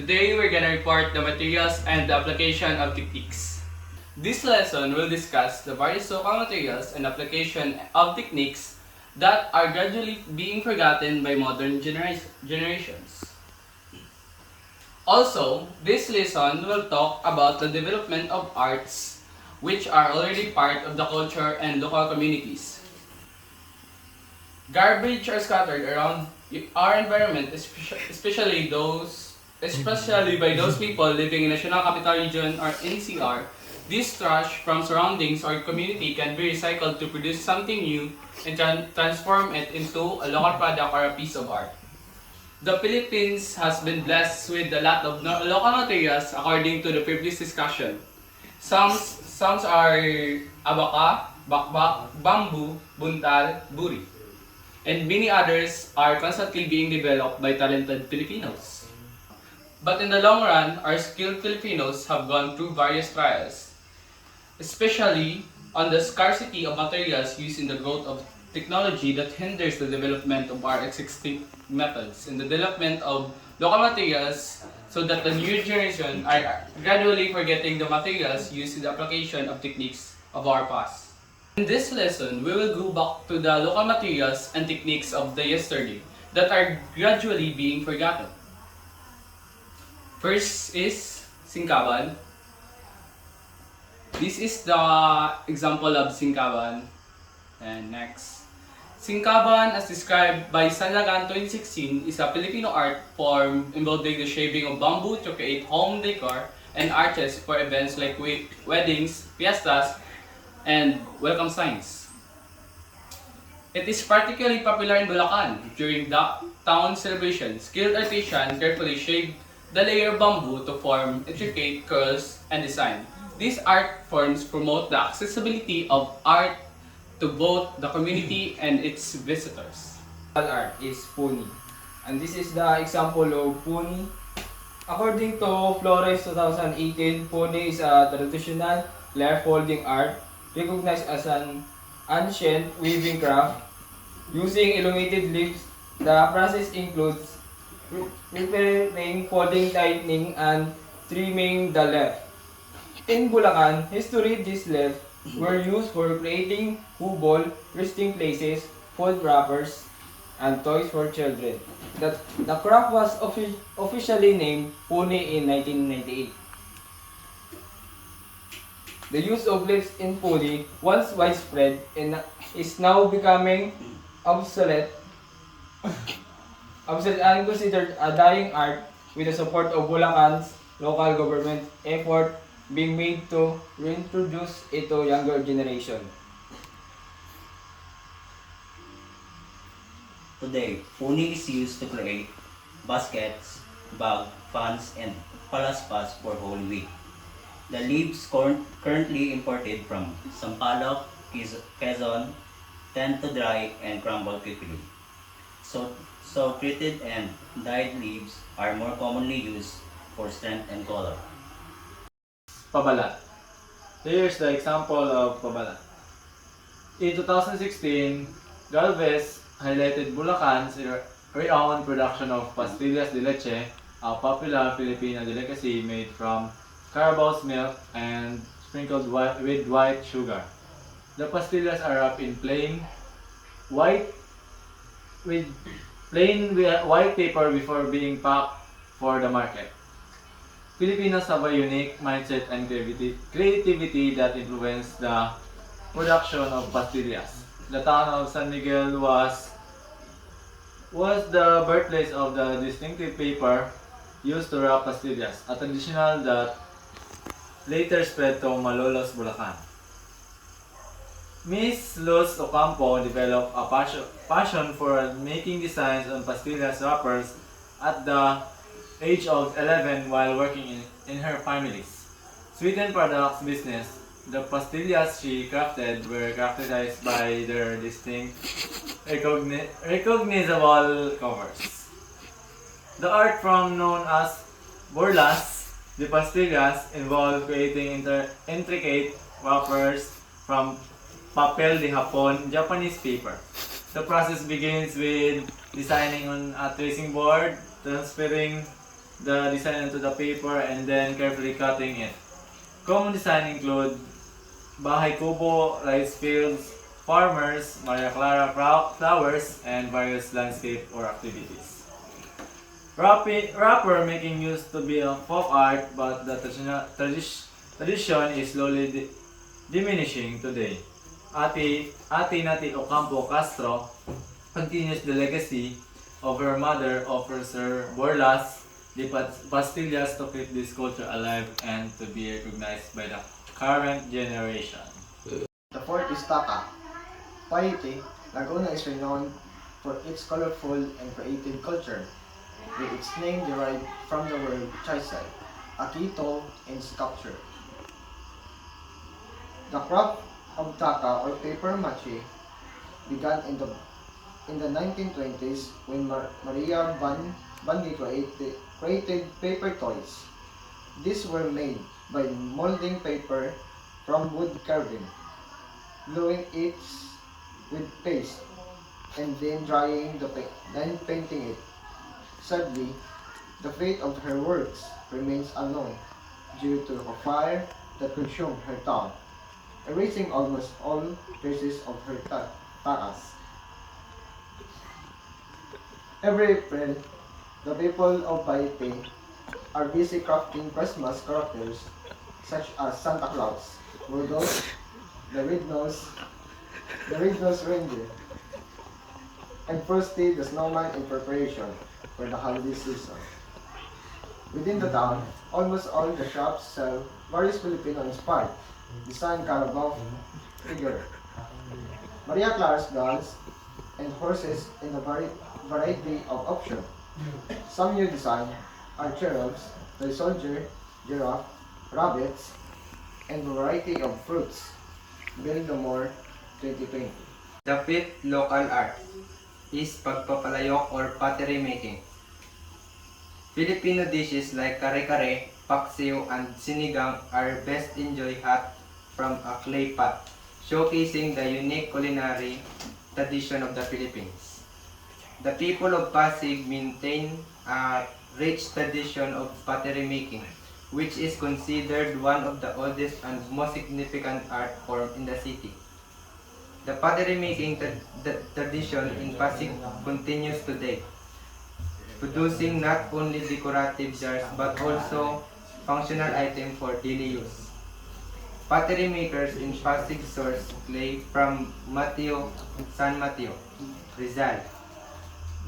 Today we're gonna report the materials and the application of techniques. This lesson will discuss the various local materials and application of techniques that are gradually being forgotten by modern generations. Also, this lesson will talk about the development of arts which are already part of the culture and local communities. Garbage are scattered around our environment, especially by those people living in National Capital Region or NCR. This trash from surroundings or community can be recycled to produce something new and transform it into a local product or a piece of art. The Philippines has been blessed with a lot of local materials according to the previous discussion. Some are abaca, bakbak, bamboo, buntal, buri. And many others are constantly being developed by talented Filipinos. But in the long run, our skilled Filipinos have gone through various trials, especially on the scarcity of materials used in the growth of technology that hinders the development of our existing methods and the development of local materials so that the new generation are gradually forgetting the materials used in the application of techniques of our past. In this lesson, we will go back to the local materials and techniques of the yesterday that are gradually being forgotten. First is singkaban. This is the example of singkaban. And next, singkaban as described by Sanlagan 2016 is a Filipino art form involving the shaping of bamboo to create home decor and arches for events like weddings, fiestas, and welcome signs. It is particularly popular in Bulacan during the town celebration. Skilled artisans carefully shape the layer of bamboo to form intricate curls and design. These art forms promote the accessibility of art to both the community and its visitors. Art is puni. And this is the example of puni. According to Flores 2018, puni is a traditional layer folding art recognized as an ancient weaving craft using elongated leaves. The process includes preparing, folding, tightening, and trimming the leaf. In Bulacan, history these leaves were used for creating hubol, resting places, food wrappers, and toys for children. The craft was officially named Puni in 1998. The use of leaves in Puni, once widespread, is now becoming obsolete, and considered a dying art with the support of Bulacan's local government effort being made to reintroduce it to younger generation. Today, puni is used to create baskets, bag, fans, and palaspas for Holy Week. The leaves currently imported from Sampaloc, Quezon tend to dry and crumble quickly. So treated and dyed leaves are more commonly used for strength and color. Pabalat. Here's the example of pabalat. In 2016, Galvez highlighted Bulacan's renowned production of pastillas de leche, a popular Filipino delicacy made from Carabao's milk and sprinkled with white sugar. The pastillas are wrapped in white paper before being packed for the market. Filipinos have a unique mindset and creativity that influenced the production of pastillas. The town of San Miguel was the birthplace of the distinctive paper used to wrap pastillas, a tradition that later spread to Malolos, Bulacan. Miss Luz Ocampo developed a passion for making designs on pastillas wrappers at the age of 11 while working in her family's sweetened products business. The pastillas she crafted were characterized by their distinct, recognizable covers. The art form known as burlas de pastillas involved creating intricate wrappers from papel de Japon, Japanese paper. The process begins with designing on a tracing board, transferring the design into the paper and then carefully cutting it. Common design include bahay kubo, rice fields, farmers, Maria Clara flowers, and various landscape or activities. Wrapper making used to be a folk art, but the tradition is slowly diminishing today. Ate Nati Ocampo Castro continues the legacy of her mother, offers her burlas, the pastillas to keep this culture alive and to be recognized by the current generation. The fourth is Taka. Paite, Laguna is renowned for its colorful and creative culture, with its name derived from the word chisel, akito, and sculpture. The craft of Taka or paper mache began in the 1920s when Maria Bandi created paper toys. These were made by molding paper from wood carving, gluing it with paste, and then then painting it. Sadly, the fate of her works remains unknown due to a fire that consumed her town, erasing almost all traces of her takas. Every April, the people of Paite are busy crafting Christmas characters such as Santa Claus, Rudolph, the red-nosed reindeer, and Frosty the snowman in preparation for the holiday season. Within the town, almost all the shops sell various Filipino-inspired design Carabao figure, Maria Clara's dolls, and horses in a variety of options. Some new design are cherubs, toy soldier, giraffe, rabbits, and a variety of fruits. Build the More 2020. The fifth local art is pagpapalayok or pottery making. Filipino dishes like kare-kare, paksiw, and sinigang are best enjoyed hot from a clay pot, showcasing the unique culinary tradition of the Philippines. The people of Pasig maintain a rich tradition of pottery making, which is considered one of the oldest and most significant art form in the city. The pottery making tradition in Pasig continues today, producing not only decorative jars but also functional items for daily use. Pottery makers in Pasig source clay from San Mateo, Rizal.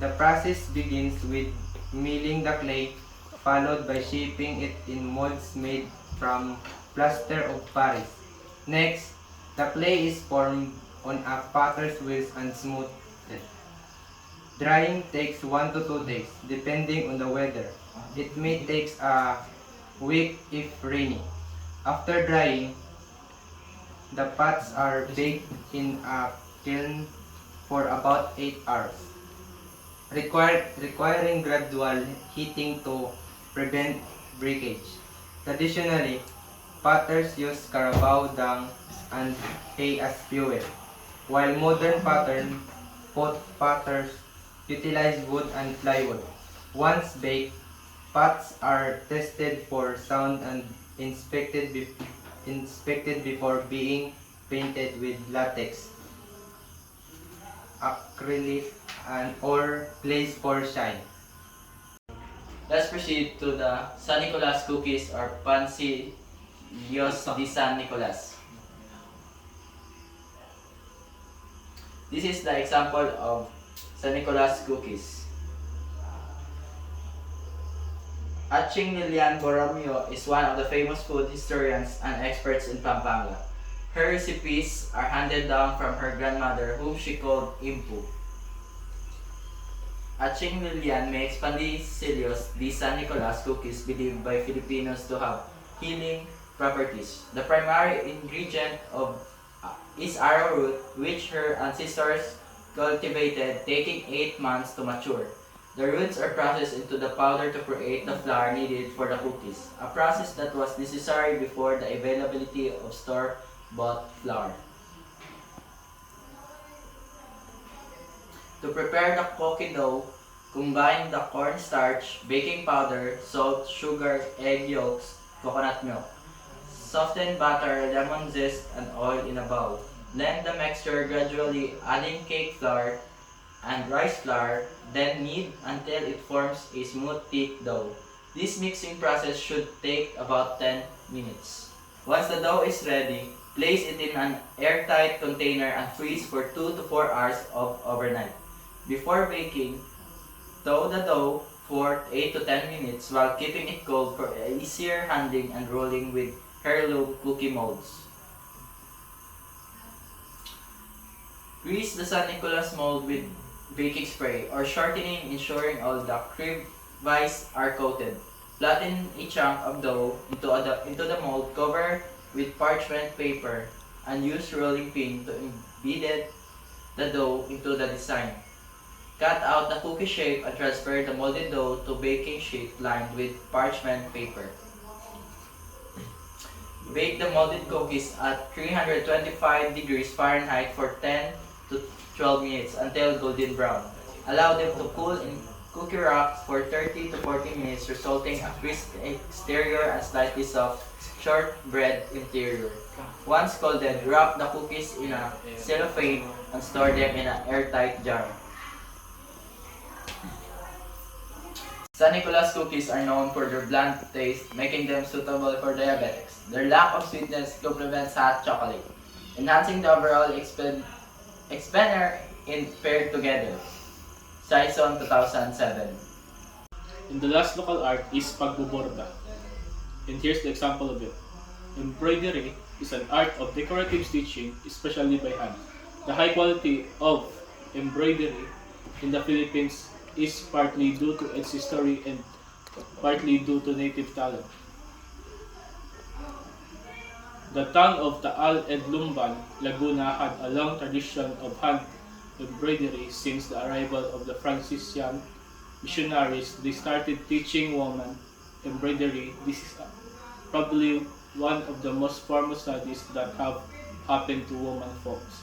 The process begins with milling the clay, followed by shaping it in molds made from plaster of Paris. Next, the clay is formed on a potter's wheels and smoothed. Drying takes 1 to 2 days, depending on the weather. It may take a week if rainy. After drying, the pots are baked in a kiln for about 8 hours, requiring gradual heating to prevent breakage. Traditionally, potters use carabao dung and hay as fuel, while modern potters utilize wood and plywood. Once baked, pots are tested for sound and inspected before being painted with latex, acrylic, and or glaze for shine. Let's proceed to the San Nicolas cookies or Pancillos de San Nicolas. This is the example of San Nicolas cookies. Aching Lilian Borromeo is one of the famous food historians and experts in Pampanga. Her recipes are handed down from her grandmother, whom she called Impu. Aching Lilian makes Pancillos de San Nicolas cookies believed by Filipinos to have healing properties. The primary ingredient is arrowroot, which her ancestors cultivated, taking 8 months to mature. The roots are processed into the powder to create the flour needed for the cookies, a process that was necessary before the availability of store-bought flour. To prepare the cookie dough, Combine the cornstarch, baking powder, salt, sugar, egg yolks, coconut milk. Soften butter, lemon zest, and oil in a bowl. Blend the mixture gradually, adding cake flour and rice flour, then knead until it forms a smooth thick dough. This mixing process should take about 10 minutes. Once the dough is ready, place it in an airtight container and freeze for 2 to 4 hours of overnight. Before baking, tow the dough for 8 to 10 minutes while keeping it cold for easier handling and rolling with heirloom cookie molds. Grease the San Nicolas mold with baking spray or shortening, ensuring all the crevices are coated. Flatten a chunk of dough into the mold, cover with parchment paper, and use rolling pin to embed the dough into the design. Cut out the cookie shape and transfer the molded dough to baking sheet lined with parchment paper. Bake the molded cookies at 325 degrees Fahrenheit for 10 to 12 minutes until golden brown. Allow them to cool in cookie rack for 30 to 40 minutes, resulting a crisp exterior and slightly soft shortbread interior. Once cooled, wrap the cookies in a cellophane and store them in an airtight jar. San Nicolas cookies are known for their bland taste, making them suitable for diabetics. Their lack of sweetness complements hot chocolate, enhancing the overall expander in paired together. Saison 2007. And the last local art is pagbuborda. And here's the example of it. Embroidery is an art of decorative stitching, especially by hand. The high quality of embroidery in the Philippines is partly due to its history and partly due to native talent. The town of Taal and Lumban, Laguna had a long tradition of hand embroidery since the arrival of the Franciscan missionaries. They started teaching women embroidery. This is probably one of the most famous studies that have happened to women folks.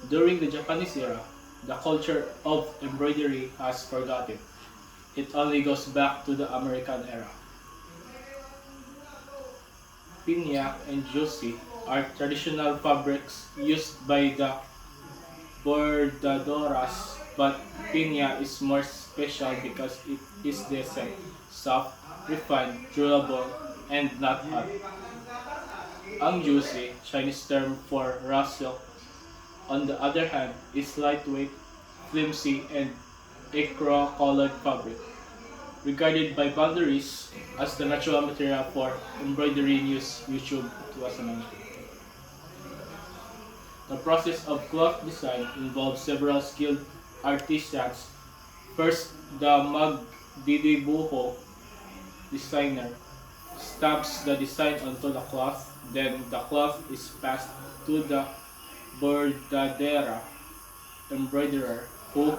During the Japanese era, the culture of embroidery has forgotten. It only goes back to the American era. Piña and Josie are traditional fabrics used by the bordadoras, but piña is more special because it is decent, soft, refined, durable, and not hot. Ang Josie, Chinese term for raw silk, on the other hand, is lightweight, flimsy, and ecru-colored fabric, regarded by boundaries as the natural material for embroidery news YouTube 2019. The process of cloth design involves several skilled artisans. First, the magdidibuho designer stamps the design onto the cloth, then the cloth is passed to the bordadera embroiderer who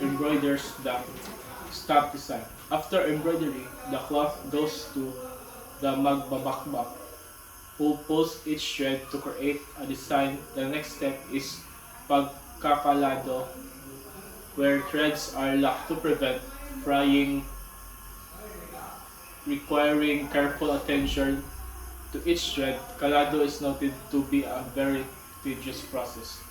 embroiders the stamp design. After embroidery, the cloth goes to the magbabakbak who pulls each thread to create a design. The next step is pagkakalado, where threads are locked to prevent frying, requiring careful attention to each thread. Kalado is noted to be a very tedious process.